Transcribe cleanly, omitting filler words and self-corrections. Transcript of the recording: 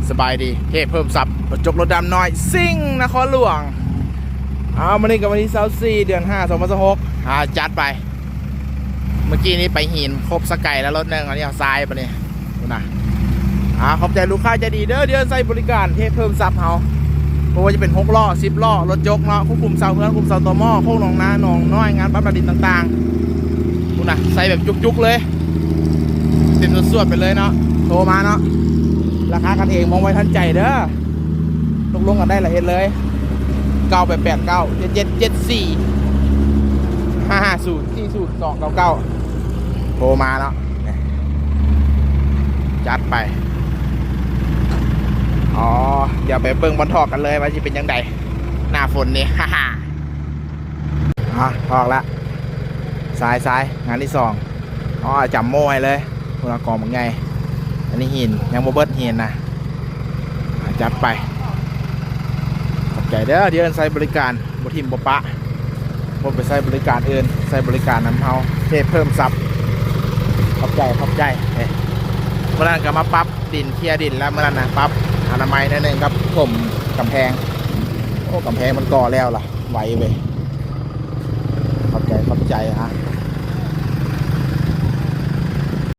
สบายดีเทพเพิ่มซับรถจกรถดำน้อยซิ่งนครหลวงวันนี้กับวันที่24 เดือน 5 2016จัดไปเมื่อกี้นี้ไปหินครบสกายแล้วรถนึงอันนี้เอาทรายไปเนี่ยนะขอบใจลูกค้าใจดีเด้อเดือนใส่บริการเทพเพิ่มซับเฮาเพราะว่าจะเป็น6 ล้อ 10 ล้อรถยกเนาะควบคุมเสาเพื่อนควบคุมเสาต่อหม้อโค้งหนองนาหนองน้อยงานปั๊มระดินต่างๆนะใส่แบบจุกๆเลยเต็มสวดไปเลยเนาะโทรมาเนาะราคากันเองมองไว้ทันใจเด้อตกลงกันได้ละเอียดเลย988977450402999โทรมาเนาะจัดไปเดี๋ยวไปเบิ่งบอลทอกกันเลยว่าจะเป็นยังไงหน้าฝนนี่ฮ่าทอกละซ้ายงานที่2จำโม่ให้เลยคุณกองเป็นไงอันนี้หินยังโมเบิร์ตหินนะจัดไปขอบใจเด้อเดี๋ยวใส่บริการบทิมบปะบไปใส่บริการอื่นใส่บริการน้ำเฮาเทพเพิ่มซับขอบใจเมื่อนั้นก็มาปรับดินเคลียร์ดินแล้วเมื่อนั้นนะปรับอนามัยนั่นเองครับผมกำแพงกำแพงมันก่อแล้วล่ะไหวไปขอบใจฮะ